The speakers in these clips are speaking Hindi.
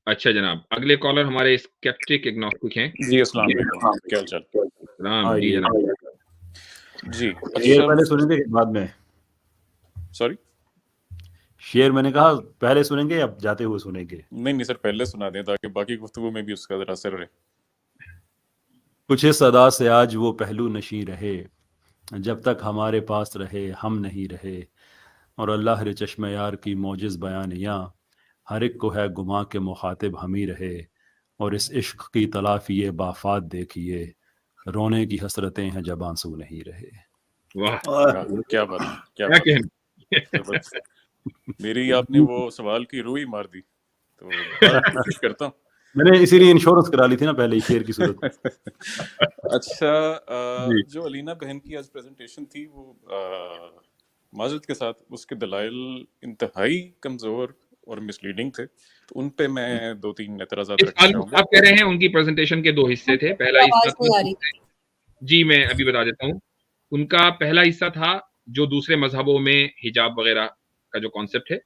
अच्छा जनाब, अगले कॉलर हमारे स्केप्टिक एग्नोस्टिक हैं। जी अस्सलाम वालेकुम, क्या हाल चाल? राम जी जनाब। जी शेर अच्छा, पहले सुनेंगे कि बाद में? सॉरी शेर मैंने कहा पहले सुनेंगे या जाते हुए सुनेंगे? नहीं सर, पहले सुना दें ताकि बाकी गुफ्तगू में भी उसका जरा असर रहे। कुछ इस अदा से आज वो पहलू नशी रहे, जब तक हमारे पास रहे हम नहीं रहे, और अल्लाह रे चश्मे यार की मोजिज बयानियाँ, हर एक को है गुमा के मुखातिब हम ही रहे, और इस इश्क की तलाफी ये बाफात देखिए, रोने की हसरतें हैं जब आंसू नहीं रहे। वाह, क्या बात, क्या क्या बात, कहना। जबरदस्त। मेरी आपने वो सवाल की रूह ही मार दी, तो दोबारा कोशिश करता हूँ। मैंने इसीलिए इंश्योरेंस करा ली थी ना पहले ही शेर की सूरत में। अच्छा, जी। जो अलीना बहन की आज प्रेजेंटेशन थी वो माजरत के साथ उसके दलाइल इंतहाई कमजोर और मिसलीडिंग थे, तो उन पे मैं 2-3 एतराज़ात इस रखना आलू चाहूँगा। आप कह रहे हैं उनकी प्रेजेंटेशन के 2 हिस्से थे। पहला हिस्सा आवाज नहीं आ था, रही। जी मैं अभी बता देता हूँ। उनका पहला हिस्सा था जो दूसरे मजहबों में हिजाब वगैरह का जो कॉन्सेप्ट है,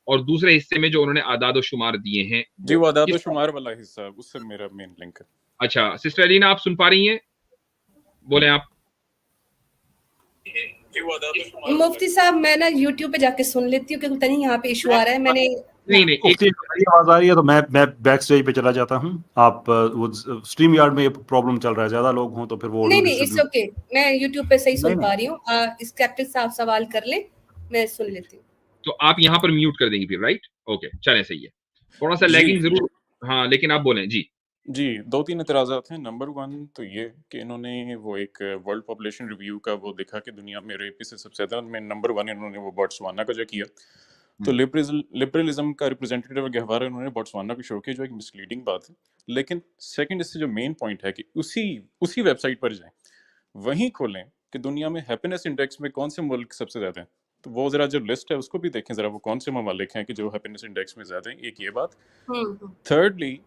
और दूसरे हिस्से में जो उन्होंने आदाद व शुमार दिए हैं जी, वो आदाद किस। व शुमार वाला हिस्सा, उससे मेरा मेन लिंक है। अच्छा सिस्टर अलीना, आप सुन पा रही हैं? बोले आप। मुफ्ती साहब मैं ना YouTube पे जाके सुन लेती हूँ क्योंकि नहीं यहाँ पे इशू आ रहा है। मैंने नहीं नहीं, एक मुफ्ती मेरी आवाज आ रही है तो मैं बैक स्टेज पे चला जाता हूँ। आप वो स्ट्रीम यार्ड में प्रॉब्लम चल रहा है, ज्यादा लोग हों तो फिर वो ऑडियो नहीं इट्स डिस्ट्रीब्यूट। ओके, मैं YouTube पे सही सुन नहीं, पा रही हूँ। स्केप्टिक साहब सवाल कर ले, मैं सुन लेती हूँ। तो आप यहाँ पर म्यूट कर देंगी फिर, राइट? ओके चलें, सही है। थोड़ा सा जी। लैगिंग जरूर, हाँ लेकिन आप बोलें जी। जी, 2-3 एतराज़ात हैं। नंबर 1 तो ये कि इन्होंने वो एक वर्ल्ड पॉपुलेशन रिव्यू का वो देखा कि दुनिया में रेपिस्ट से सबसे ज़्यादा, में नंबर 1 इन्होंने वो बोट्सवाना का जो किया। तो लिबरलिज्म का रिप्रेजेंटेटिव गहवारा इन्होंने बोट्सवाना को शो किया, जो एक मिसलीडिंग बात है। लेकिन सेकंड इससे जो मेन पॉइंट है कि उसी वेबसाइट पर जाएं, वहीं खोलें कि दुनिया में हैप्पीनेस इंडेक्स में कौन से मुल्क सबसे ज़्यादा हैं। तो वो ज़रा जो लिस्ट है उसको भी देखें ज़रा, वो कौन से ममालिक हैं कि जो हैप्पीनेस इंडेक्स में ज़्यादा हैं। एक ये बात। थर्डली,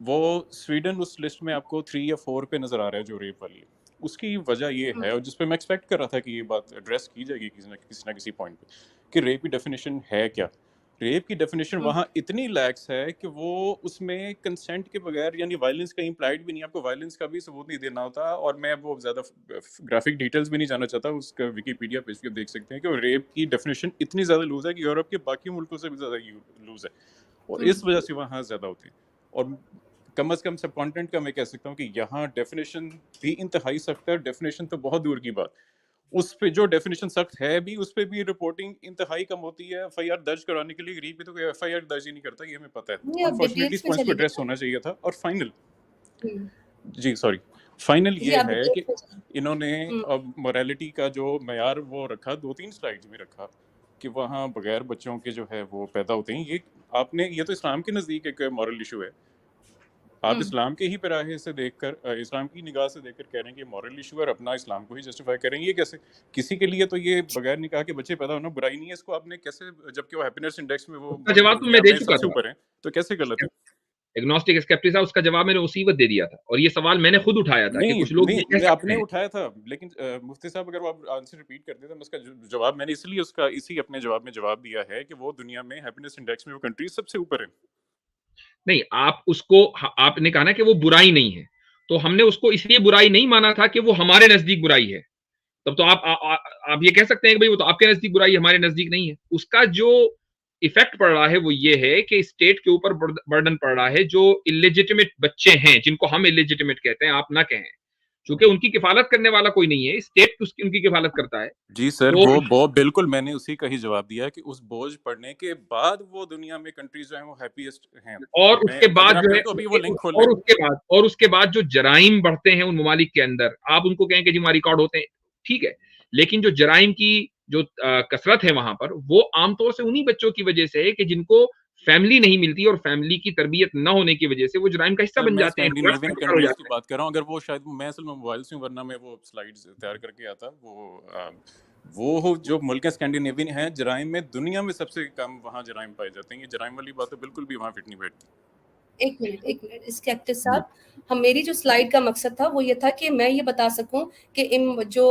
वो स्वीडन उस लिस्ट में आपको 3 या 4 पे नज़र आ रहा है जो रेप वाली है। उसकी वजह ये है, और जिस पे मैं एक्सपेक्ट कर रहा था कि ये बात एड्रेस की जाएगी किसी ना किसी पॉइंट पे, कि रेप की डेफिनेशन है क्या। रेप की डेफिनेशन वहाँ इतनी लैक्स है कि वो उसमें कंसेंट के बगैर, यानी वायलेंस का इम्प्लाइड भी नहीं, आपको वायलेंस का भी सबूत नहीं देना होता। और मैं वो ज़्यादा ग्राफिक डिटेल्स भी नहीं जाना चाहता, उसका विकीपीडिया पेज पे देख सकते हैं कि रेप की डेफिनेशन इतनी ज़्यादा लूज है कि यूरोप के बाकी मुल्कों से भी ज़्यादा लूज है, और इस वजह से वहाँ ज़्यादा होती है। और कम से कम सब कॉन्टेंट का मैं कह सकता हूँ कि यहाँ डेफिनेशन भी इंतहाई सख्त है। डेफिनेशन तो बहुत दूर की बात, उस पे जो डेफिनेशन सख्त है भी, उस पे भी रिपोर्टिंग इंतहाई कम होती है। एफआईआर दर्ज कराने के लिए गरीब भी तो कोई एफआईआर दर्ज ही नहीं करता, ये हमें पता है। नहीं, अब अनफॉर्चुनेटली इस डिटेल्स में पॉइंट को चली एड्रेस गई। होना चाहिए था। और फाइनल, जी सॉरी, फाइनल जी ये आप है कि डिटेल्स में चली। इन्होंने अब मोरालिटी का जो मयार वो रखा, 2-3 स्लाइड्स में रखा कि वहाँ बगैर बच्चों के जो है वो पैदा होते हैं। ये तो इस्लाम के नज़दीक एक मॉरल इशू है। आप इस्लाम के ही पैराहे से देखकर, इस्लाम की निगाह से देखकर कह रहे हैं कि मॉरल इशू है, और अपना इस्लाम को ही जस्टिफाई करेंगे। ये कैसे? किसी के लिए तो ये बगैर निकाह के बच्चे पैदा होना बुराई नहीं है, इसको आपने कैसे, जबकि वो हैप्पीनेस इंडेक्स में वो उसका जवाब तो मैं दुनिया दे में चुका सबसे था। ऊपर है, तो कैसे गलत है? एग्नोस्टिक स्केप्टिक साहब, उसका जवाब मैंने उसी वक्त दे दिया था, और ये सवाल मैंने खुद उठाया था कि नहीं कुछ लोग ये कह नहीं, सकते आपने हैं। उठाया था, लेकिन मुफ्ती साहब अगर वो आप आंसर रिपीट कर देते, मैं उसका जवाब मैंने इसलिए उसका इसी अपने जवाब में जवाब दिया है कि वो दुनिया में हैप्पीनेस इंडेक्स में वो कंट्रीज सबसे ऊपर है। नहीं, आप उसको आपने कहा ना कि वो बुराई नहीं है, तो हमने उसको इसलिए बुराई नहीं माना था कि वो हमारे नजदीक बुराई है। तब तो आप ये कह सकते हैं कि भाई वो तो आपके नजदीक बुराई, हमारे नजदीक नहीं है। उसका जो इफेक्ट पड़ रहा है वो ये है कि स्टेट के ऊपर बर्डन पड़ रहा है। जो इलेजिटिमेट बच्चे हैं, जिनको हम इलेजिटिमेट कहते हैं, आप ना कहें, क्योंकि उनकी किफालत करने वाला कोई नहीं है, स्टेट उसकी उनकी किफालत करता है। जी सर, तो वो बिल्कुल मैंने उसी का ही जवाब दिया है कि उस बोझ पड़ने के बाद वो दुनिया में कंट्रीज जो हैं वो हैप्पीएस्ट हैं। और मैं उसके बाद अगर आप जो है, चाहें तो अभी वो लिंक खोल लें। और उसके बाद जो जराइम बढ़ते हैं उन ममालिक के अंदर, आप उनको कहें कि जी वहां रिकॉर्ड होते हैं, ठीक है, लेकिन जो जराइम की जो कसरत है वहां पर, वो आमतौर से उन्हीं बच्चों की वजह से है कि जिनको फैमिली नहीं मिलती, और फैमिली की तरबियत न होने की वजह से वो जराइम का हिस्सा सर बन मैं जाते हैं, स्कैंडिनेवियन शिकार हो कंट्रीज की जाते हैं। बात कर रहा हूँ। अगर वो शायद मैं असल में मोबाइल से हूँ, वरना मैं वो स्लाइड्स तैयार करके आता। वो जो मुल्क है स्कैंडिनेवियन हैं, जराइम में दुनिया में सबसे कम वहाँ जराइम पाए जाते हैं। ये जराइम वाली बात तो बिल्कुल भी वहाँ फिट नहीं बैठती। एक मिनट स्केप्टिक साहब, हम मेरी जो स्लाइड का मकसद था वो ये था कि मैं ये बता सकूं कि इन जो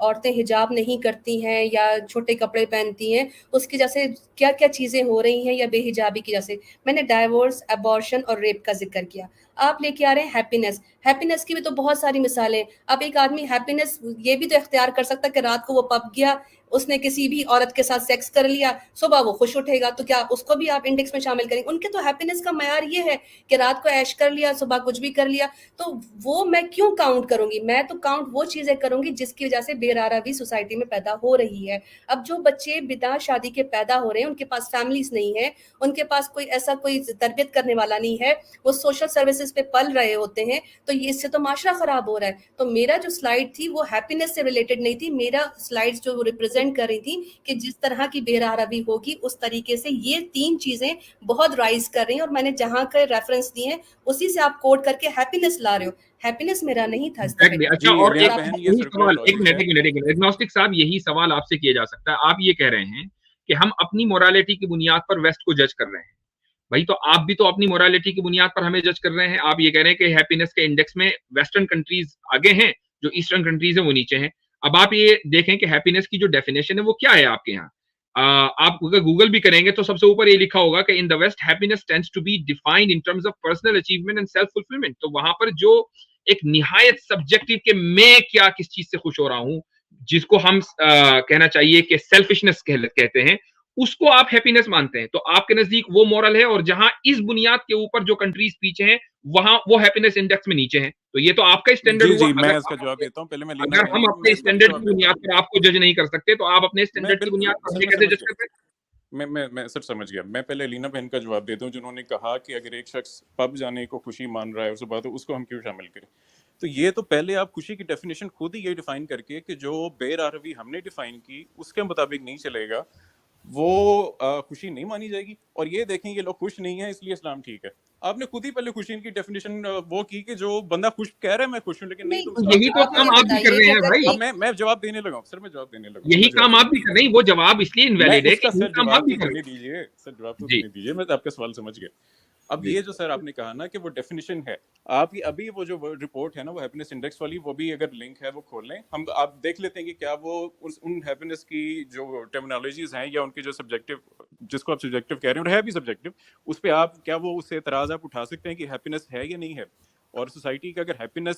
औरतें हिजाब नहीं करती हैं या छोटे कपड़े पहनती हैं उसकी जैसे क्या क्या चीजें हो रही हैं या बेहिजाबी की जैसे मैंने डाइवोर्स, अबॉर्शन और रेप का जिक्र किया। आप लेके आ रहे हैं हैप्पीनेस, हैप्पीनेस की भी तो बहुत सारी मिसालें। अब एक आदमी हैप्पीनेस ये भी तो इख्तियार कर सकता है कि रात को वो पब गया, उसने किसी भी औरत के साथ सेक्स कर लिया, सुबह वो खुश उठेगा, तो क्या उसको भी आप इंडेक्स में शामिल करेंगे? उनके तो हैप्पीनेस का मयार ये है कि रात को ऐश कर लिया, सुबह कुछ भी कर लिया, तो वो मैं क्यों काउंट करूंगी? मैं तो काउंट वो चीजें करूंगी जिसकी वजह से बेरारवी सोसाइटी में पैदा हो रही है। अब जो बच्चे बिना शादी के पैदा हो रहे हैं, उनके पास फैमिलीज नहीं है, उनके पास कोई ऐसा कोई तरबियत करने वाला नहीं है, वो सोशल सर्विसेज पे पल रहे होते हैं, तो ये इससे तो माशरा खराब हो रहा है। तो मेरा जो स्लाइड थी वो हैप्पीनेस से रिलेटेड नहीं थी, मेरा स्लाइड जो रिप्रेजेंट कर रही थी कि जिस तरह की बेरारवी होगी उस तरीके से ये तीन चीजें बहुत राइज कर रही हैं, और मैंने जहां के रेफरेंस दिए हैं उसी से आप कोड करके हैप्पीनेस ला रहे हो। हैप्पीनेस मेरा नहीं था इस Exactly. दफे। अच्छा, और जी, एक बहन, ये यही सर्कुलर सवाल, लॉजिक है। एक मिनट एग्नोस्टिक साहब, यही सवाल आपसे किया जा सकता है। आप ये कह रहे हैं कि हम अपनी मोरालिटी की बुनियाद पर वेस्ट को जज कर रहे हैं। भाई, तो आप भी तो अपनी मोरालिटी की बुनियाद पर हमें जज कर रहे हैं। आप ये कह रहे हैं कि हैप्पीनेस के इंडेक्स में वेस्टर्न कंट्रीज आगे हैं, जो ईस्टर्न कंट्रीज है वो नीचे हैं। अब आप ये देखें कि हैप्पीनेस की जो डेफिनेशन है वो क्या है आपके यहाँ। आप अगर गूगल भी करेंगे तो सबसे ऊपर ये लिखा होगा कि in the West happiness tends to be defined in terms of personal achievement and self fulfilment. तो वहां पर जो एक निहायत सब्जेक्टिव के मैं क्या किस चीज से खुश हो रहा हूं, जिसको हम कहना चाहिए कि सेल्फिशनेस कहते हैं, उसको आप हैप्पीनेस मानते हैं। तो आपके नजदीक वो मॉरल है, और जहां इस बुनियाद के ऊपर जो कंट्रीज पीछे हैं वहां वो हैप्पीनेस इंडेक्स में नीचे हैं। तो ये तो आपका स्टैंडर्ड जी हुआ। जी, मैं इसका जवाब देता हूँ। पहले मैं लीना अगर बहन हम की, अपने मैं इसका स्टैंडर्ड जवाब की देता बुनियाद हूँ। पर आपको जज नहीं कर सकते, तो आप अपने मैं स्टैंडर्ड की बुनियाद बिल्कुल पर सर, हमें मैं कैसे समझ जज गया। करते हैं? मैं सर समझ गया। मैं पहले लीना बहन का जवाब देता हूँ, जिन्होंने कहा कि अगर एक शख्स पब जाने को खुशी मान रहा है उस बात, तो उसको हम क्यों शामिल करें। तो ये तो पहले आप खुशी की डेफिनेशन खुद ही ये डिफाइन करके कि जो बेरारवी हमने डिफाइन की उसके मुताबिक नहीं चलेगा, वो खुशी नहीं मानी जाएगी। और ये देखें, ये लोग खुश नहीं है इसलिए इस्लाम ठीक है। आपने खुद ही पहले खुशी की डेफिनेशन वो की कि जो बंदा खुश कह रहा है मैं खुश हूँ, लेकिन नहीं नहीं, तो तो इस्लाम यही क्या तो आप कहता काम मुझे है। आप भी कर बताइए रहे कि हैं अगर भाई। अब एक मैं जवाब देने लगा हूँ सर, मैं जवाब देने लगा हूँ, यही मैं जवाब काम आप देने भी लगा कर, नहीं वो जवाब इसलिए मैं इनवैलिड है कि उसका यही सर काम आप जवाब भी तो कर देने रहे दीजिए, सर जवाब तो हैं। जी देने दीजिए, मैं आपका सवाल समझ गया। अब जी ये जो सर आपने कहा ना कि वो डेफिनेशन है, आप ये अभी वो जो रिपोर्ट है ना, वो हैप्पीनेस इंडेक्स वाली, वो भी अगर लिंक है वो खोल लें, हम आप देख लेते हैं कि क्या वो उन हैप्पीनेस की जो टर्मिनोलॉजीज हैं या उनके जो सब्जेक्टिव, जिसको आप सब्जेक्टिव कह रहे हैं और है भी सब्जेक्टिव, उस पर आप क्या वो उससे एतराज आप उठा सकते हैं कि हैप्पीनेस है या नहीं है। और सोसाइटी का अगर हैप्पीनेस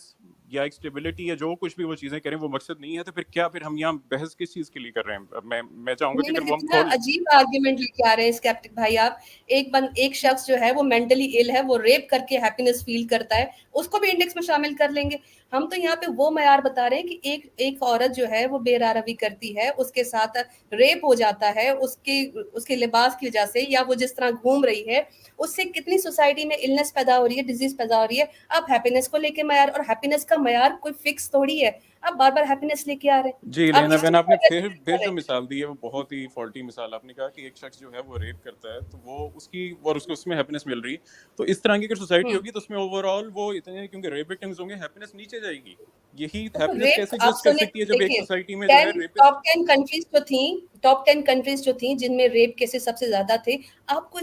या एक स्टेबिलिटी या जो कुछ भी वो चीजें करें वो मकसद नहीं है, तो फिर क्या, फिर हम यहाँ बहस किस चीज के लिए कर रहे हैं। मैं चाहूंगा नहीं, कि फिर मैं वो हम कितना खोल लें। अजीब आर्ग्यूमेंट लेके आ रहे हैं स्केप्टिक भाई आप। एक शख्स जो है वो मेंटली इल है, वो रेप करके हैप्पीनेस फील करता है, उसको भी इंडेक्स में शामिल कर लेंगे। हम तो यहाँ पे वो मयार बता रहे हैं कि एक औरत जो है वो बेरारवी करती है, उसके साथ रेप हो जाता है, उसके लिबास की वजह से, या वो जिस तरह घूम रही है उससे कितनी सोसाइटी में इलनेस पैदा हो रही है, डिजीज पैदा हो रही है। आप हैप्पीनेस को लेके मयार, और हैप्पीनेस का मयार कोई फिक्स थोड़ी है, आप बार बार हैप्पीनेस लेके आ रहे हैं। जी आप लेना इस बहन, चीज आपने को फिर जो मिसाल दी है वो बहुत ही फॉल्टी मिसाल। आपने कहा कि एक शख्स जो है वो रेप करता है तो वो उसकी और उसको उसमें हैप्पीनेस मिल रही है, तो इस तरह की अगर सोसाइटी होगी तो उसमें ओवरऑल वो इतने, क्योंकि रेप विक्टिम्स होंगे, हैप्पीनेस नीचे जाएगी। यही हैप्पीनेस रेप कैसे आप जस्ट कर सुने, सकती है जब एक देखिए सोसाइटी में जो है 10 रेपिस्ट। टॉप 10 कंट्रीज जो थी जिनमें रेप केसेस सबसे ज्यादा थे, आपको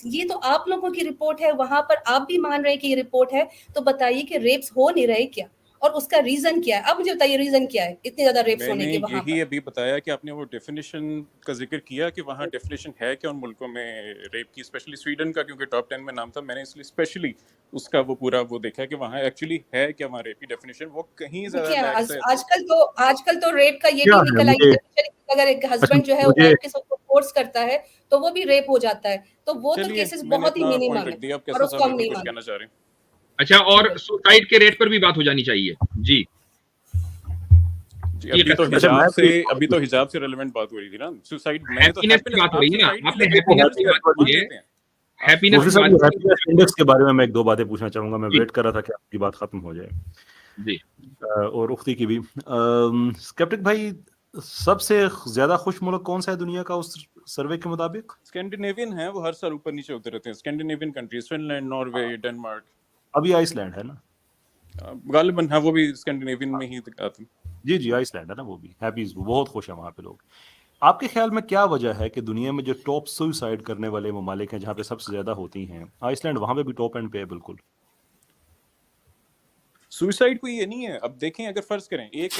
ये तो आप लोगों की रिपोर्ट है, वहां पर आप भी मान रहे हैं कि ये रिपोर्ट है, तो बताइए कि रेप्स हो नहीं रहे क्या, और उसका रीजन क्या है? आप मुझे बताइए रीजन क्या है इतने ज्यादा रेप्स होने मैंने के वहां यही पर? अभी बताया कि आपने वो डेफिनेशन का जिक्र किया कि वहाँ डेफिनेशन है क्या उन मुल्कों में रेप की, स्पेशली स्वीडन का, क्योंकि टॉप 10 में नाम था, मैंने इसलिए स्पेशली उसका वो पूरा वो देखा कि वहाँ एक्चुअली है क्या वहाँ रेप की डेफिनेशन, वो कहीं ज्यादा देखिए लैक्स है। आजकल तो रेप का ये क्या भी है निकल आई मुझे, definition कि अगर एक अच्छा हस्बैंड जो है मुझे, वाइफ के साथ फोर्स करता है तो वो भी रेप हो जाता है, तो वो तो चलिए, केसेस मैंने बहुत ही इतना पॉइंट मिनिमम रख है, दिया, अब और कैसा उसको साहब हम बिल्कुल नहीं कुछ कहना मानते। चाह रहे हैं। अच्छा, जी और बिल्कुल। सुसाइड के रेट पर भी बात हो जानी चाहिए। जी जी, ये अभी तो कर अच्छा मैं हिजाब से रेलेवेंट बात हो रही थी ना। सुसाइड, मैंने तो हैप्पीनेस की हैप्पीनेस, बात हो आप रही है ना, सुसाइड की आपने लेकिन हैप्पीनेस बहुत की हैप्पीनेस बात मान की है, लेते हैं आप हैप्पीनेस मुफ्ती की साहब, बात ये की हैप्पीनेस इंडेक्स के बारे में मैं एक दो बातें पूछना चाहूंगा। मैं जी वेट कर रहा था कि आपकी बात खत्म हो जाए, जी। और उख्ती की भी। स्केप्टिक भाई, सबसे ज्यादा खुश मुल्क कौन सा है दुनिया का उस सर्वे के मुताबिक? स्कैंडिनेवियन है, वो हर साल ऊपर नीचे होते रहते हैं। Scandinavian countries, Finland, Norway, Denmark, अभी आइसलैंड है ना? गालिबन हाँ वो भी स्कैंडिनेवियन में ही आते हैं। जी जी, आइसलैंड है ना, वो भी हैप्पी, बहुत खुश है वहाँ पे लोग। आपके ख्याल में क्या वजह है कि दुनिया में जो टॉप सुसाइड करने वाले ममालिक हैं, जहाँ पे सबसे ज्यादा होती हैं, आइसलैंड वहां पे भी टॉप एंड पे है बिल्कुल। सुसाइड कोई ये नहीं है। अब देखें, अगर फर्ज करें एक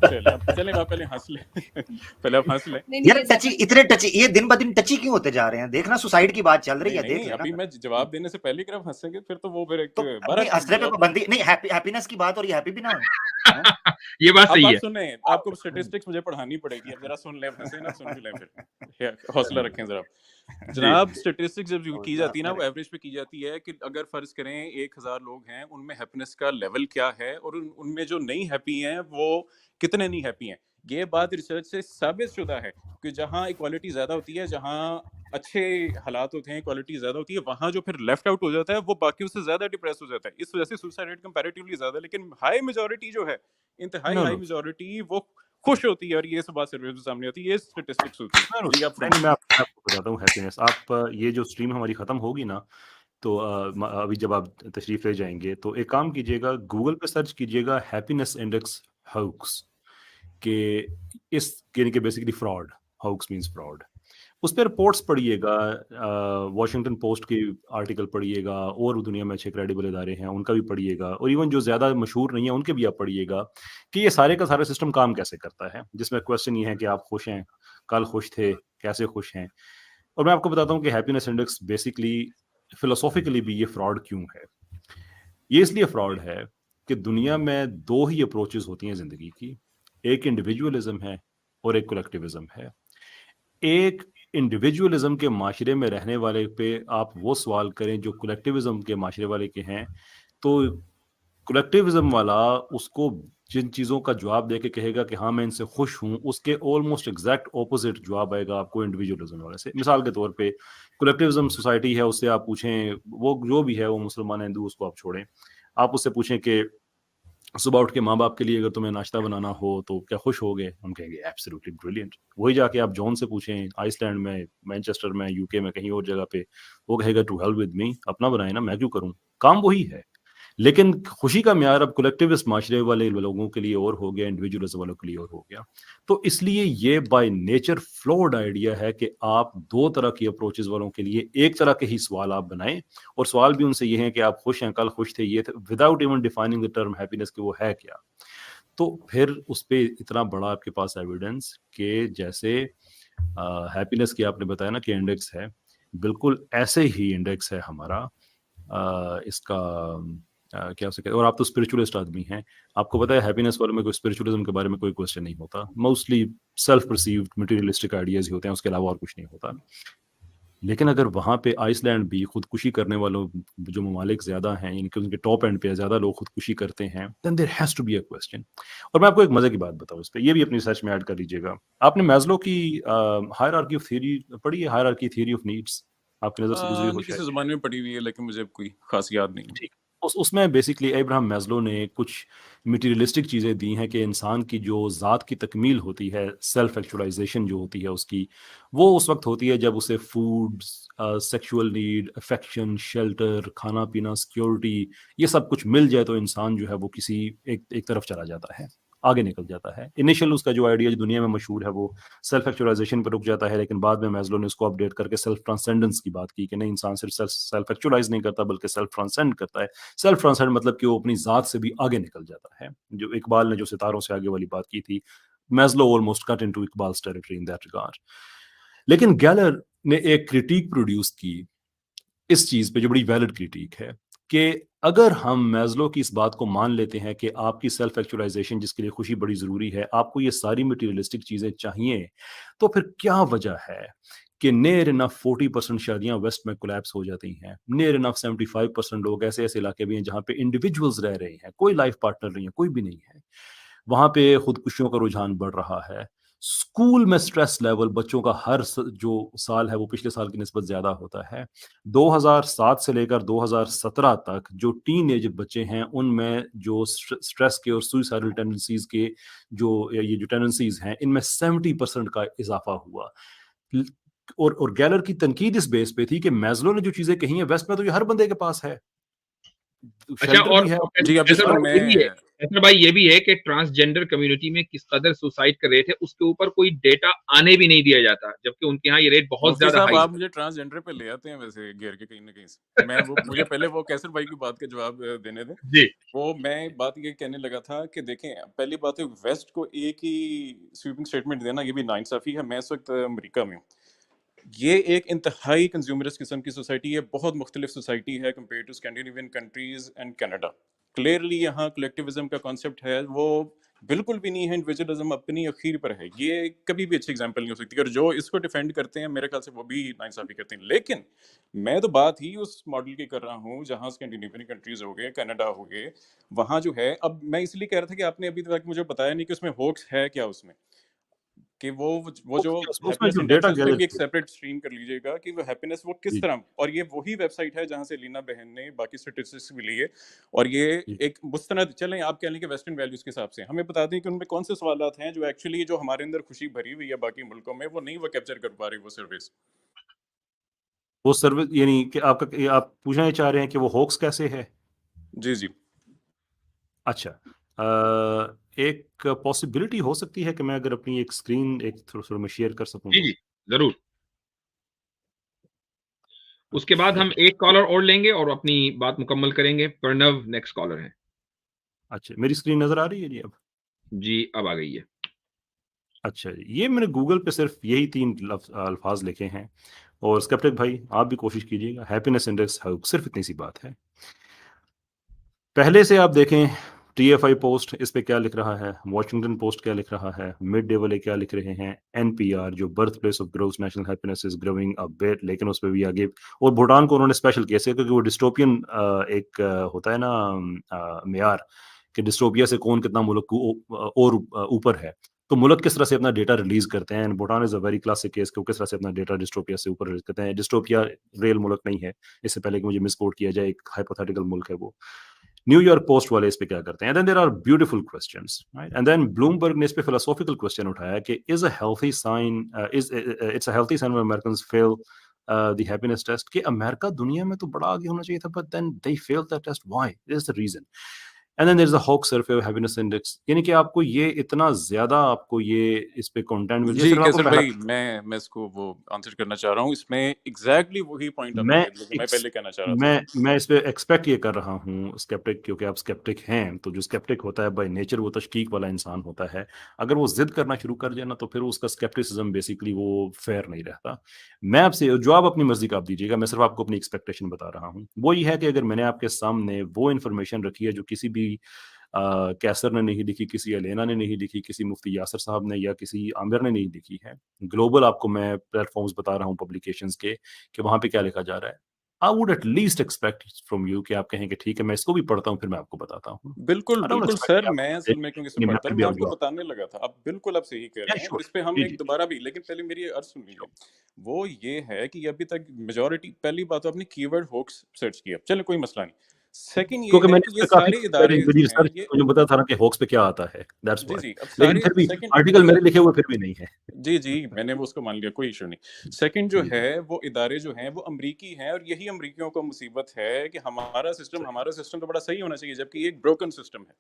चल अब चलें, आप पहले हंस लें पहले आप हंस लें। नहीं यार नहीं टची, इतने टची, ये दिन ब दिन टची क्यों होते जा रहे हैं? देखना सुसाइड की बात चल रही नहीं है, देख नहीं, लेना अभी जरा। मैं जवाब देने से पहले की तरफ हंसेंगे फिर तो वो फिर एक तो बड़ा नहीं, हंसने पे पाबंदी नहीं, हैप्पीनेस की बात, और ये हैप्पी भी ना हो। हाँ? ये बात अब सही आप है। सुने, आपको स्टैटिस्टिक्स मुझे पढ़ानी पड़ेगी, अब जरा सुन ले, अब हंसे ना, सुन भी लें फिर, हौसला रखें जरा। जनाब स्टैटिस्टिक्स जब की जाती है ना, वो एवरेज पे की जाती है कि अगर फर्ज करें 1000 लोग हैं, उनमें हैप्पीनेस का लेवल क्या है, और उनमें जो नहीं हैप्पी हैं वो कितने नहीं हैप्पी हैं। ये बात रिसर्च से साबित शुदा है कि जहाँ इक्वालिटी ज्यादा होती है, जहाँ अच्छे हालात होते हैं, क्वालिटी ज्यादा होती है, वहां जो फिर लेफ्ट आउट हो जाता है वो बाकियों से ज्यादा डिप्रेस हो जाता है। इस वजह से सुसाइड रेट कंपैरेटिवली ज्यादा, लेकिन हाई मेजॉरिटी जो है, इंतहाई नो हाई नो मेजॉरिटी, वो खुश होती है, और ये सब बात सर्वे में सामने आती है, ये स्टैटिस्टिक्स होती है। नो जी आप नहीं, मैं आपको बताता हूँ हैप्पीनेस। आप ये जो स्ट्रीम हमारी खत्म होगी ना, तो अभी जब आप तशरीफ ले जाएंगे तो एक काम कीजिएगा, गूगल पे सर्च कीजिएगा हैप्पीनेस इंडेक्स हाउक्स के, इस यानी कि बेसिकली फ्रॉड, हाउक्स मींस फ्रॉड। उस पर रिपोर्ट्स पढ़िएगा, वॉशिंगटन पोस्ट की आर्टिकल पढ़िएगा, और दुनिया में अच्छे क्रेडिबल इदारे हैं उनका भी पढ़िएगा, और इवन जो ज़्यादा मशहूर नहीं है उनके भी आप पढ़िएगा कि ये सारे का सारा सिस्टम काम कैसे करता है, जिसमें क्वेश्चन ये है कि आप खुश हैं, कल खुश थे, कैसे खुश हैं। और मैं आपको बताता हूँ कि हैप्पीनेस इंडेक्स बेसिकली फिलोसॉफिकली भी ये फ्रॉड क्यों है। ये इसलिए फ्रॉड है कि दुनिया में दो ही अप्रोचेस होती हैं ज़िंदगी की, एक इंडिविजुअलिज्म है और एक कलेक्टिविज्म है। एक इंडिविजुअलिज्म के माशरे में रहने वाले पे आप वो सवाल करें जो कलेक्टिविज्म के माशरे वाले के हैं, तो कलेक्टिविज्म वाला उसको जिन चीज़ों का जवाब दे के कहेगा कि हाँ मैं इनसे खुश हूँ, उसके ऑलमोस्ट एग्जैक्ट ऑपोजिट जवाब आएगा आपको इंडिविजुअलिज्म वाले से। मिसाल के तौर पे कलेक्टिविज्म सोसाइटी है, उससे आप पूछें, वो जो भी है, वो मुसलमान हिंदू, उसको आप छोड़ें, आप उससे पूछें कि सुबह उठ के माँ बाप के लिए अगर तुम्हें नाश्ता बनाना हो तो क्या खुश होगे, हम कहेंगे एब्सोल्युटली ब्रिलियंट। वही जाके आप जॉन से पूछें, आइसलैंड में, मैनचेस्टर में, यूके में, कहीं और जगह पे, वो कहेगा टू हेल विद मी, अपना बनाए ना, मैं क्यों करूं, काम वही है। लेकिन खुशी का म्यार अब कलेक्टिविस्ट माशरे वाले लोगों के लिए और हो गया, इंडिविजुअलिज्म वालों के लिए और हो गया। तो इसलिए ये बाय नेचर फ्लॉड आइडिया है कि आप दो तरह की अप्रोचेस वालों के लिए एक तरह के ही सवाल आप बनाएं, और सवाल भी उनसे ये है कि आप खुश हैं, कल खुश थे, ये without even defining the term happiness कि वो है क्या। तो फिर उस पर इतना बड़ा आपके पास एविडेंस कि जैसे हैप्पीनेस की आपने बताया ना कि इंडेक्स है, बिल्कुल ऐसे ही इंडेक्स है हमारा इसका क्या हो सके। और आप तो स्पिरिचुअलिस्ट आदमी हैं, आपको पता है हैप्पीनेस वाले में कोई स्पिरिचुअलिज्म के बारे में कोई क्वेश्चन नहीं होता, mostly self perceived materialistic ideas ही होते हैं, उसके अलावा और कुछ नहीं होता। लेकिन अगर वहाँ पे आइसलैंड भी खुदकुशी करने वालों जो ममालिक ज़्यादा हैं, यानी कि उनके टॉप एंड पे ज़्यादा लोग खुदकुशी करते हैं, then there has to be a question. और मैं आपको एक मज़े की बात बताऊँ इस पे, ये भी अपनी रिसर्च में ऐड कर लीजिएगा। आपने मैस्लो की हायरार्की ऑफ थ्योरी पढ़ी है, हायरार्की थ्योरी ऑफ नीड्स, आपकी नज़र से गुजरी हो नहीं, किसी शायद। ज़बान में पढ़ी हुई है, लेकिन मुझे कोई खास याद नहीं है। ठीक, उसमें बेसिकली अब्राहम मैस्लो ने कुछ मटेरियलिस्टिक चीज़ें दी हैं कि इंसान की जो ज़ात की तकमील होती है, सेल्फ एक्चुअलाइजेशन जो होती है उसकी, वो उस वक्त होती है जब उसे food, sexual need, affection, shelter, खाना पीना, सिक्योरिटी, ये सब कुछ मिल जाए तो इंसान जो है वो किसी एक तरफ चला जाता है, आगे निकल जाता है। इनिशियल उसका जो आइडिया जो दुनिया में मशहूर है वो सेल्फ एक्चुअलाइजेशन पर रुक जाता है, लेकिन बाद में मैस्लो ने उसको अपडेट करके सेल्फ ट्रांसेंडेंस की बात की कि नहीं, इंसान सिर्फ सेल्फ एक्चुअलाइज नहीं करता बल्कि सेल्फ ट्रांसेंड करता है। सेल्फ ट्रांसेंड मतलब कि वो अपनी ज़ात से भी आगे निकल जाता है। जो इकबाल ने जो सितारों से आगे वाली बात की थी, Maslow almost cut into Iqbal's territory in that regard. लेकिन गैलर ने एक क्रिटिक प्रोड्यूस की इस चीज पे जो बड़ी वैलिड क्रिटिक है कि अगर हम मैस्लो की इस बात को मान लेते हैं कि आपकी सेल्फ एक्चुअलाइजेशन जिसके लिए खुशी बड़ी जरूरी है, आपको ये सारी मटेरियलिस्टिक चीजें चाहिए, तो फिर क्या वजह है कि नियर इनफ 40% शादियां वेस्ट में कोलैप्स हो जाती हैं, नियर इनफ 75% लोग ऐसे ऐसे इलाके भी हैं जहां पे इंडिविजुअल्स रह रहे हैं, कोई लाइफ पार्टनर नहीं है, कोई भी नहीं है, वहां पे खुदकुशियों का रुझान बढ़ रहा है। स्कूल में स्ट्रेस लेवल बच्चों का हर जो साल है वो पिछले साल की निस्बत ज़्यादा होता है। 2007 से लेकर 2017 तक जो टीन एज बच्चे हैं उनमें जो स्ट्रेस के और सुइसाइडल टेंडेंसीज के जो ये जो टेंडेंसीज हैं इनमें 70% का इजाफा हुआ। और गैलर की तनकीद इस बेस पे थी कि मैस्लो ने जो चीजें कही हैं वेस्ट में तो ये हर बंदे के पास है, अच्छा, शेल्टर और भी है। जी, अब ऐसा इसमें बात यही है, कैसर भाई ये भी है कि ट्रांसजेंडर कम्युनिटी में किस कदर सुसाइड कर रहे थे उसके ऊपर कोई डेटा आने भी नहीं दिया जाता, जबकि उनके यहाँ ये रेट बहुत मुफ्ती ज्यादा साहब हाई आप है। मुझे ट्रांसजेंडर पे ले आते हैं वैसे घेर के कहीं ना कहीं से। मैं वो मुझे पहले वो कैसर भाई की बात का जवाब देने दें। जी वो मैं बात ये कहने लगा था कि देखें, पहली बात है वेस्ट को एक ही स्वीपिंग स्टेटमेंट देना ये भी नाइंसाफी है। मैं इस वक्त अमेरिका में हूँ। ये एक इंतहाई कंज्यूमरिस्ट किस्म की सोसाइटी है, बहुत मुख्तलिफ सोसाइटी है compare to Scandinavian countries and Canada. Clearly यहाँ कलेक्टिविज्म का कॉन्सेप्ट है वो बिल्कुल भी नहीं है, इंडिविजुअलिज्म अपनी अखीर पर है। ये कभी भी अच्छी एग्जांपल नहीं हो सकती, और जो इसको डिफेंड करते हैं मेरे ख्याल से वो भी नाइंसाफी करते हैं। लेकिन मैं तो बात ही उस मॉडल की कर रहा हूँ जहाँ स्कैंडिनेवियन कंट्रीज हो गए, कनाडा हो गए, वहाँ जो है। अब मैं इसलिए कह रहा था कि आपने अभी तक मुझे बताया नहीं कि उसमें होक्स है क्या, उसमें कि वो जो उसमें हैप्पीनेस जो इंडेक्स डेटा है उस पे भी एक गैदर सेपरेट स्ट्रीम कर लीजिएगा कि वो हैप्पीनेस वो किस जी तरह। और ये वही वेबसाइट है जहां से लीना बहन ने बाकी स्टैटिस्टिक्स भी लिए, और ये जी एक मुस्तनद चलें आप कह लें कि वेस्टर्न वैल्यूज के हिसाब से हमें बता दें कि उनमें कौन से सवालात हैं जो एक्चुअली जो हमारे अंदर खुशी भरी हुई है बाकी मुल्कों में वो नहीं वो कैप्चर कर पा रही वो सर्विस। वो सर्विस यानी कि आपका ये आप पूछना चाह रहे हैं कि वो होक्स कैसे है। जी जी अच्छा एक पॉसिबिलिटी हो सकती है कि मैं अगर अपनी एक स्क्रीन एक थोड़ा मैं शेयर कर सकूं जी तो जी जरूर। उसके बाद अच्छा हम एक कॉलर और लेंगे और अपनी बात मुकम्मल करेंगे। प्रणव नेक्स्ट कॉलर है। अच्छा मेरी स्क्रीन नजर आ रही है जी अब। जी अब आ गई है। अच्छा जी ये मैंने गूगल पे सिर्फ यही 3 अल्फाज लिखे हैं, और स्केप्टिक भाई आप भी कोशिश कीजिएगा, हैप्पीनेस इंडेक्स सिर्फ इतनी सी बात है। पहले से आप देखें टीएफआई पोस्ट इस पे क्या लिख रहा है, वॉशिंगटन पोस्ट क्या लिख रहा है, मिड डे वाले क्या लिख रहे हैं, एनपीआर जो birth place of gross national happiness is growing a bit, लेकिन उस पर भी आगे। और भूटान को उन्होंने स्पेशल किया क्योंकि वो डिस्टोपियन एक होता है ना मेयार कि डिस्टोपिया से कौन कितना मुल्क और ऊपर है, तो मुल्क किस तरह से अपना डेटा रिलीज करते हैं। Bhutan is a very classic case कि वो किस तरह से अपना डेटा डिस्टोपिया से ऊपर रिलीज करते हैं। डिस्टोपिया रियल मुल्क नहीं है, इससे पहले कि मुझे मिसकोट किया जाए, एक हाइपोथेटिकल मुल्क है वो। न्यूयॉर्क पोस्ट वाले इस पे क्या करते हैं, then there are beautiful questions, right. And then Bloomberg ने इस पे फिलोसॉफिकल क्वेश्चन उठाया कि is a healthy sign is it's a healthy sign when Americans fail the happiness test, कि अमेरिका दुनिया में तो बड़ा आगे होना चाहिए था but then they fail that test, why, is the reason. And then there is a hawk survey happiness index, यानी कि आपको ये इतना ज्यादा आपको ये इस पे कंटेंट मिल जाए। जी सिर्फ आपको कैसर पहला भाई, मैं इसको वो आंसर करना चाह रहा हूँ। इसमें एग्जैक्टली वही पॉइंट आपने मैं कह दिया जो मैं पहले कहना चाह रहा था। मैं इस पे एक्सपेक्ट ये कर रहा हूँ स्केप्टिक, क्योंकि आप स्केप्टिक हैं, तो जो स्केप्टिक होता है बाय नेचर वो तशकीक वाला इंसान होता है। अगर वो जिद करना शुरू कर जाए ना तो फिर उसका स्केप्टिसिज्म बेसिकली वो फेयर नहीं रहता। मैं आपसे जो आप अपनी मर्जी का आप दीजिएगा, मैं सिर्फ आपको अपनी एक्सपेक्टेशन बता रहा हूँ। वो ये है कि अगर मैंने आपके सामने वो इन्फॉर्मेशन रखी है जो किसी भी कैसर ने नहीं लिखी, किसी एलेना ने नहीं लिखी, किसी मुफ्ती यासर साहब ने या किसी आमिर ने नहीं लिखी है, ग्लोबल आपको मैं प्लेटफॉर्म्स बता रहा हूँ पब्लिकेशंस के कि वहां पे क्या लिखा जा रहा है, I would at least expect from you कि आप कहेंगे ठीक है मैं इसको भी पढ़ता हूँ फिर मैं आपको बताता हूँ। बिल्कुल आई डोंट बिल्कुल एक्सपेक्ट सर, कि आप मैं असल में क्योंकि इसे नहीं, पढ़ता मैं रहा, भी मैं आउट आपको ऑफ बताने लगा था। आप बिल्कुल आप सही कह या रहे हैं, श्योर इस पे हम जी एक जी दोबारा भी, लेकिन पहले मेरी अर्ज सुन लीजिए। वो ये है कि अभी तक मेजॉरिटी, पहली बात तो आपने कीवर्ड होक्स सर्च किया, चलो कोई मसला नहीं। सेकंड ये क्योंकि है मैंने कि इस ये पे काफी सारे मेरी इदारे मेरी जो हैं रिसर्च ये, मुझे पता था कि हॉक्स पे क्या आता है, दैट्स जी व्हाई। जी, अब लेकिन सारे फिर भी सेकंड, आर्टिकल जी मेरे लिखे हुए फिर भी नहीं है। जी जी, मैंने वो उसको मान लिया, कोई इशू नहीं। सेकंड जो जी जी है वो इदारे जो हैं वो अमरीकी हैं, और यही अमरीकियों को मुसीबत है कि सही हमारा सिस्टम तो बड़ा सही होना चाहिए, जबकि ये एक ब्रोकन सिस्टम है,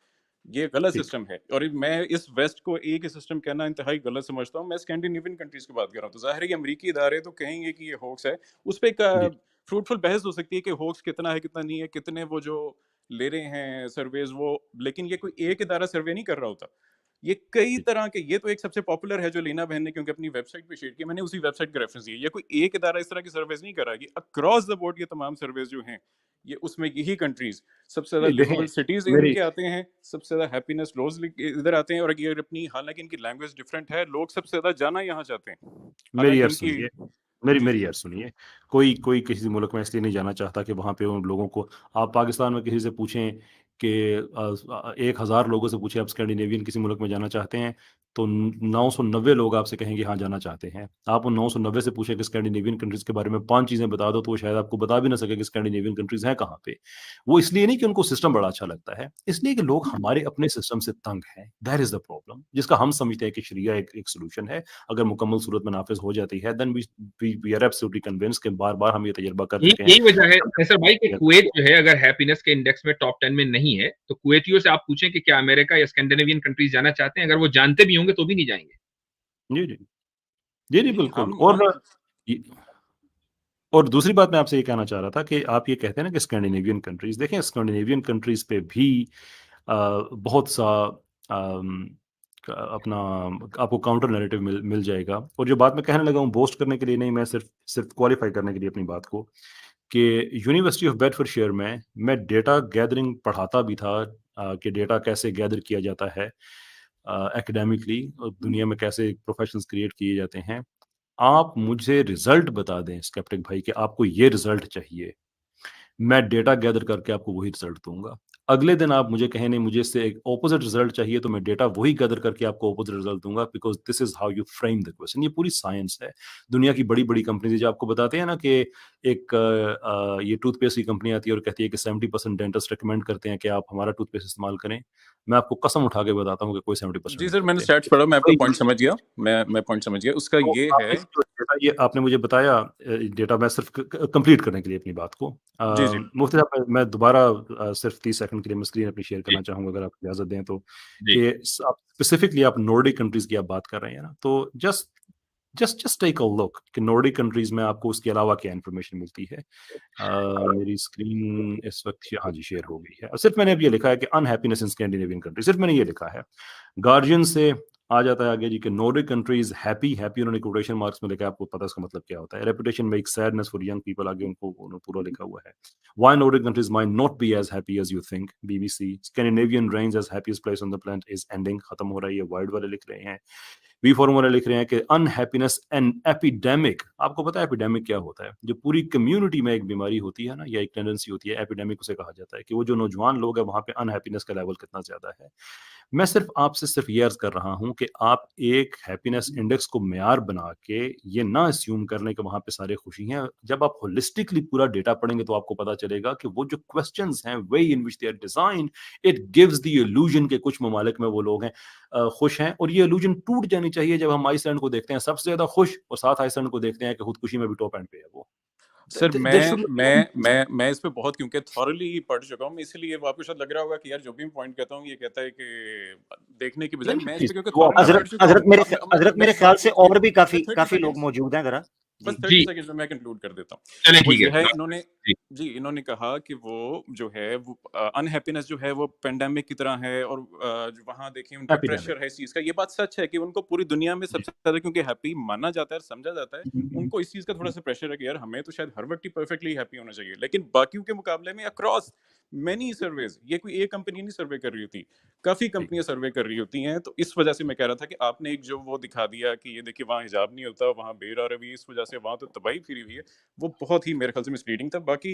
ये गलत ठीक सिस्टम है। और मैं इस वेस्ट को एक ही सिस्टम कहना इंतहाई गलत समझता हूँ। मैं स्कैंडिनेवियन कंट्रीज की बात कर रहा हूँ, तो जाहिर है कि अमरीकी इदारे तो कहेंगे कि ये होक्स है। उस पर जी एक फ्रूटफुल बहस हो सकती है कि होक्स कितना है कितना नहीं है, कितने वो जो ले रहे हैं सर्वेज वो, लेकिन ये कोई एक इदारा सर्वे नहीं कर रहा होता, ये कई जी तरह के। ये तो एक सबसे पॉपुलर है जो लीना बहन ने क्योंकि अपनी वेबसाइट पे शेयर किया, मैंने उसी वेबसाइट का रेफरेंस दिया। ये कोई एक इदारा इस तरह की सर्वेज नहीं कर रहा है, ये अक्रॉस द बोर्ड ये तमाम सर्वेज जो हैं ये उसमें यही कंट्रीज सबसे ज्यादा नहीं, देखें लिवेबल सिटीज मेरी इनके आते हैं, सबसे ज्यादा हैप्पीनेस लोज इधर आते हैं। और ये अपनी, हालांकि इनकी लैंग्वेज डिफरेंट है, लोग सबसे ज्यादा जाना यहाँ चाहते हैं, मेरी हालांकि अर्ज इनकी। सुनिए, मेरी जी मेरी जी अर्ज सुनिए। कोई कोई किसी मुल्क में इसलिए नहीं जाना चाहता कि वहाँ पे उन लोगों को, आप पाकिस्तान में किसी से पूछें कि 1000 लोगों से पूछे आप स्कैंडिनेवियन किसी मुल्क में जाना चाहते हैं, तो 990 लोग आपसे कहेंगे हाँ जाना चाहते हैं। आप उन 990 से पूछें कि स्कैंडिनेवियन कंट्रीज के बारे में 5 चीज़ें बता दो, तो वो शायद आपको बता भी ना सके कि स्कैंडिनेवियन कंट्रीज हैं कहाँ पे। वो इसलिए नहीं कि उनको सिस्टम बड़ा अच्छा लगता है, इसलिए कि लोग हमारे अपने सिस्टम से तंग हैं। दैट इज़ द प्रॉब्लम, जिसका हम समझते हैं कि शरिया एक सॉल्यूशन है। अगर मुकम्मल सूरत में नाफिज हो जाती है, then we are absolutely convinced कि बार-बार हम ये तजुर्बा कर चुके हैं। यही वजह है फैसल भाई कि कुवैत जो है अगर हैप्पीनेस के इंडेक्स में टॉप 10 में नहीं है, तो कुवैतियों से आप पूछें कि क्या अमेरिका या स्कैंडिनेवियन कंट्रीज जाना चाहते हैं, अगर वो जानते भी होंगे तो भी नहीं जाएंगे। जी, जी। जी, जी, नहीं, बिल्कुल। हम और दूसरी बात मैं आपसे ये कहना चाह रहा था कि आप ये कहते हैं ना कि स्कैंडिनेवियन कंट्रीज़, देखें स्कैंडिनेवियन कंट्रीज़ पे भी बहुत सा अपना आपको काउंटर नैरेटिव मिल जाएगा। और जो बात मैं कहने लगा हूँ बोस्ट करने के लिए नहीं, मैं सिर्फ क्वालिफाई करने के लिए अपनी बात को, कि यूनिवर्सिटी ऑफ बेडफोर्डशायर में मैं डेटा गैदरिंग पढ़ाता भी था, कि डेटा कैसे गैदर किया जाता है एकेडमिकली, और दुनिया में कैसे प्रोफेशंस क्रिएट किए जाते हैं। आप मुझे रिजल्ट बता दें स्केप्टिक भाई कि आपको ये रिजल्ट चाहिए, मैं डेटा गैदर करके आपको वही रिजल्ट दूंगा। अगले दिन आप मुझे कहें नहीं मुझे इससे एक ऑपोजिट रिजल्ट चाहिए, तो मैं डेटा वही गैदर करके आपको ऑपोजिट रिजल्ट दूंगा, because this is how you frame the question. ये पूरी साइंस है। दुनिया की बड़ी बड़ी कंपनीज जो आपको बताते हैं ना कि एक ये टूथपेस्ट की कंपनी आती है और कहती है कि 70% डेंटिस्ट रिकमेंड करते हैं कि आप हमारा टूथपेस्ट इस्तेमाल करें। मैं आपको कसम उठा के बताता हूँ कि कोई 70% जी नहीं सर, मैंने करते। स्टैट्स पढ़ा, मैं आपका पॉइंट समझ गया। मैं पॉइंट समझ गया। उसका तो ये आपने है जो डेटा ये आपने मुझे बताया डेटा, मैं सिर्फ कंप्लीट करने के लिए अपनी बात को, जी, जी। मुफ्ती साहब मैं दोबारा सिर्फ 30 सेकंड के लिए मैं स्क्रीन अपनी शेयर जी, करना चाहूंगा अगर आप इजाजत दें तो, जी। कि आप स्पेसिफिकली आप नॉर्डिक कंट्रीज की आप बात कर रहे हैं ना, तो जस्ट टेक अ लुक कि नॉर्डिक कंट्रीज में आपको उसके अलावा क्या इन्फॉर्मेशन मिलती है। मेरी स्क्रीन इस वक्त हाँ जी शेयर हो गई है, और सिर्फ मैंने अब ये लिखा है कि अनहैप्पीनेस इन स्कैंडिनेवियन कंट्री, सिर्फ मैंने ये लिखा है। गार्जियन से आ जाता है आगे जी कि नॉर्डिक कंट्रीज हैप्पी, उन्होंने कोटेशन मार्क्स में लिखा है, आपको पता है इसका मतलब क्या होता है। Reputation make sadness for young people, आगे उन्होंने पूरा लिखा हुआ है। Why Nordic countries might not be as happy as you think, BBC. Scandinavian range as happiest place on the planet is ending, खत्म हो रहा है। ये वर्ल्ड वाले लिख रहे हैं। वी फॉर्म वाले लिख रहे हैं कि अनहैप्पीनेस एंड एपिडेमिक। आपको पता है एपिडेमिक क्या होता है? जो पूरी कम्युनिटी में एक बीमारी होती है ना, या एक टेंडेंसी होती है, एपिडेमिक उसे कहा जाता है, कि वो जो नौजवान लोग हैं वहां पे अनहैप्पीनेस का लेवल कितना ज्यादा है। मैं सिर्फ आपसे सिर्फ ये अर्ज कर रहा हूं कि आप एक हैप्पीनेस इंडेक्स को मेयार बना के ये ना अस्यूम कर लें कि वहां पे सारे खुशी हैं। जब आप होलिस्टिकली पूरा डेटा पढ़ेंगे तो आपको पता चलेगा कि वो जो क्वेश्चंस हैं, way in which they are designed, it gives the illusion के कुछ ममालिक में वो लोग हैं खुश हैं, और ये इल्यूजन टूट जानी चाहिए जब हम आइसलैंड को देखते हैं सबसे ज्यादा खुश, और साथ आइसलैंड को देखते हैं कि खुदकुशी में भी टॉप एंड पे है वो। सर, There should मैं इस पे बहुत, क्योंकि थॉरली पढ़ चुका हूँ, इसलिए आपको शायद लग रहा होगा कि यार जो भी मैं पॉइंट कहता हूँ ये कहता है कि देखने की बजाय, मैं इस पे क्योंकि थॉरली पढ़ चुका हूँ। हजरत मेरे ख्याल से और भी काफी 30 काफी लोग सेकंड्स, मौजूद हैं जरा बस जी। 30 सेकंड्स में मैं कंक्लूड कर देता हूँ। चले वो ठीक ये है। है, इन्होंने जी। इन्होंने कहा कि वो जो है वो अनहैप्पीनेस जो है वो पेंडेमिक की तरह है, और जो वहाँ देखिए उनका Epidemic. प्रेशर है इस चीज़ का। ये बात सच है कि उनको पूरी दुनिया में जी। सबसे ज़्यादा क्योंकि हैप्पी माना जाता है और समझा जाता है, उनको इस चीज़ का थोड़ा सा प्रेशर है कि यार हमें तो शायद हर वक्त ही परफेक्टली हैप्पी होना चाहिए। लेकिन बाकियों के मुकाबले में अक्रॉस मेनी सर्वेज, ये कोई एक कंपनी नहीं सर्वे कर रही होती, काफ़ी कंपनियां सर्वे कर रही होती हैं। तो इस वजह से मैं कह रहा था कि आपने एक जो वो दिखा दिया कि ये देखिए वहाँ हिजाब नहीं होता, वहाँ बेरहवी, इस वजह से वहाँ तो तबाही फिरी हुई है, वो बहुत ही मेरे ख्याल से मिसलीडिंग था। बाकी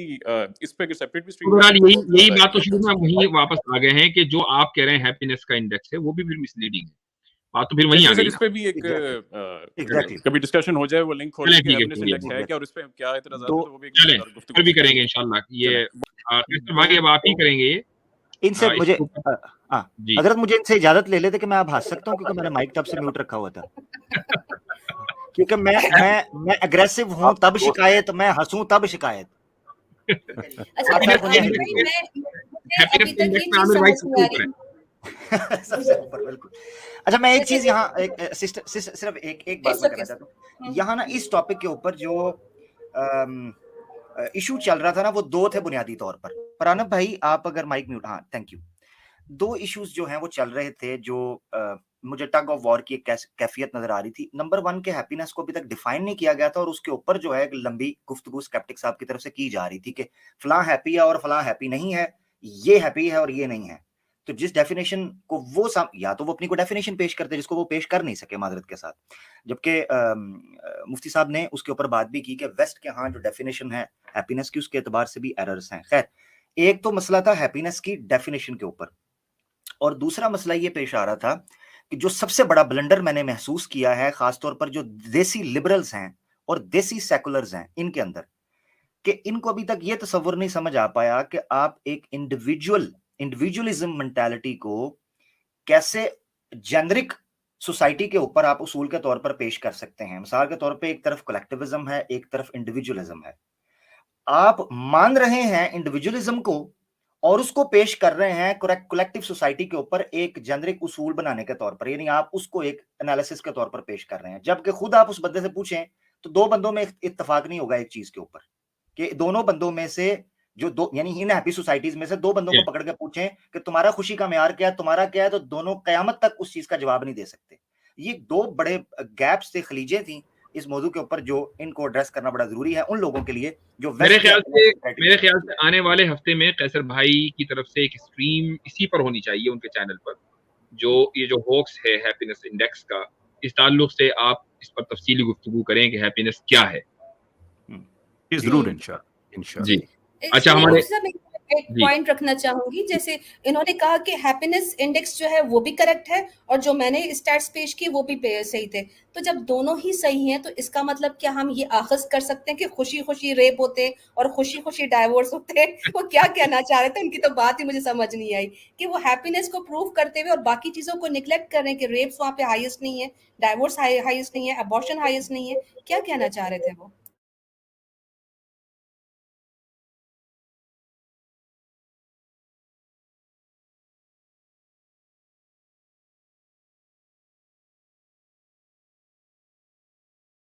इस पे अगर सेपरेट भी स्ट्रीम बहरहाल करें तो यही बहुत यही ज़्यादा बात तो है। शुरू में हम वहीं वापस आ गए हैं कि जो आप कह रहे हैं हैप्पीनेस का इंडेक्स है वो भी फिर मिसलीडिंग है। बात तो फिर वहीं आ चलिए सर, गई इस ना। पे भी एक एग्जैक्टली कभी डिस्कशन हो जाए, वो लिंक खोल चले के कि ठीक है, हैप्पीनेस चलिए इंडेक्स है ठीक क्या और इस पे क्या एतराज़ात दो है, तो वो भी एक है। चले मज़ेदार गुफ्तगू कल भी होगी। करेंगे इंशाल्लाह। ये चले कैसर दो भाई अब आप ही करेंगे ये इनसे मुझे इसके ऊपर। जी। हजरत मुझे इनसे इजाजत ले लेते कि मैं अब हंस सकता हूँ, क्योंकि मैंने माइक तब से म्यूट रखा हुआ था, क्योंकि मैं अग्रेसिव हूँ आप तब दोस्त शिकायत, मैं हंसूं तब शिकायत। अच्छा आप शायद मुझे आमिर भाई, मुझे अभी हैप्पीनेस तक इंडेक्स ये में चीज आमिर भाई समझ नहीं आ सबसे ऊपर रही। है। सबसे ऊपर बिल्कुल। अच्छा, मैं एक जैसे चीज कि यहाँ सिर्फ एक बात मैं कहना चाहता हूँ यहाँ ना, इस टॉपिक के ऊपर जो इशू चल रहा था ना, वो दो थे बुनियादी तौर पर। प्राणब भाई आप अगर माइक म्यूट, हाँ थैंक यू। दो इश्यूज जो हैं वो चल रहे थे, जो मुझे टग ऑफ वॉर की एक कैफियत नजर आ रही थी। नंबर 1 के हैप्पीनेस को अभी तक डिफाइन नहीं किया गया था, और उसके ऊपर जो है एक लंबी गुफ्तगू स्केप्टिक साहब की तरफ से की जा रही थी कि फलां हैप्पी है और फलां हैप्पी नहीं है, ये हैप्पी है और ये नहीं है। तो जिस डेफिनेशन को वो या तो वो अपनी को डेफिनेशन पेश करते जिसको वो पेश कर नहीं सके माजरत के साथ, जबकि मुफ्ती साहब ने उसके ऊपर बात भी की कि वेस्ट के यहाँ जो डेफिनेशन है हैप्पीनेस की, उसके एतबार से भी एरर्स हैं। खैर, एक तो मसला था हैप्पीनेस की डेफिनेशन के ऊपर, और दूसरा मसला ये पेश आ रहा था कि जो सबसे बड़ा ब्लंडर मैंने महसूस किया है, खासतौर पर जो देसी लिबरल्स हैं और देसी सेकुलर्स हैं इनके अंदर, कि इनको अभी तक ये तसव्वुर नहीं समझ आ पाया कि आप एक इंडिविजुअलिज्म मेंटालिटी को कैसे जेनरिक सोसाइटी के ऊपर आप उसूल के तौर पर पेश कर सकते हैं। मिसाल के तौर पे एक तरफ कलेक्टिविज्म है, एक तरफ इंडिविजुअलिज्म है। आप मान रहे हैं इंडिविजुअलिज्म को और उसको पेश कर रहे हैं कलेक्टिव सोसाइटी के ऊपर एक जेनरिक उसूल बनाने के तौर पर, यानी आप उसको एक एनालिसिस के तौर पर पेश कर रहे हैं। जबकि खुद आप उस बंदे से पूछें तो दो बंदों में इत्तेफाक नहीं होगा एक चीज के ऊपर, कि दोनों बंदों में से जो दो, यानी इन हैप्पी सोसाइटीज में से दो बंदों को पकड़ के पूछें कि तुम्हारा खुशी का मेयार क्या है, तुम्हारा क्या है, तो दोनों कयामत तक उस चीज का जवाब नहीं दे सकते। ये दो बड़े गैप्स थे, खलीजें थी इस मौजू के ऊपर, जो इनको एड्रेस करना बड़ा जरूरी है उन लोगों के लिए जो मेरे ख्याल से आने वाले हफ्ते में कैसर भाई की तरफ से एक स्ट्रीम इसी पर होनी चाहिए उनके चैनल पर, जो ये जो होक्स है हैप्पीनेस इंडेक्स का, इस ताल्लुक से आप इस पर तफसीली गुफ्तगू करें कि हैप्पीनेस क्या है। जरूर इंशाल्लाह जी। अच्छा, हमारे एक पॉइंट रखना चाहूंगी, जैसे इन्होंने कहा कि हैप्पीनेस इंडेक्स जो है वो भी करेक्ट है और जो मैंने स्टैट्स पेश की वो भी सही थे। तो जब दोनों ही सही हैं तो इसका मतलब क्या हम ये आखज कर सकते हैं कि खुशी खुशी रेप होते हैं और खुशी खुशी डाइवोर्स होते हैं? वो क्या कहना चाह रहे थे, उनकी तो बात ही मुझे समझ नहीं आई कि वो हैप्पीनेस को प्रूव करते हुए और बाकी चीजों को निग्लेक्ट कर रहे हैं कि रेप्स वहां पे हाईएस्ट नहीं है, डाइवोर्स हाईएस्ट नहीं है, अबॉर्शन हाईएस्ट नहीं है। क्या कहना चाह रहे थे वो?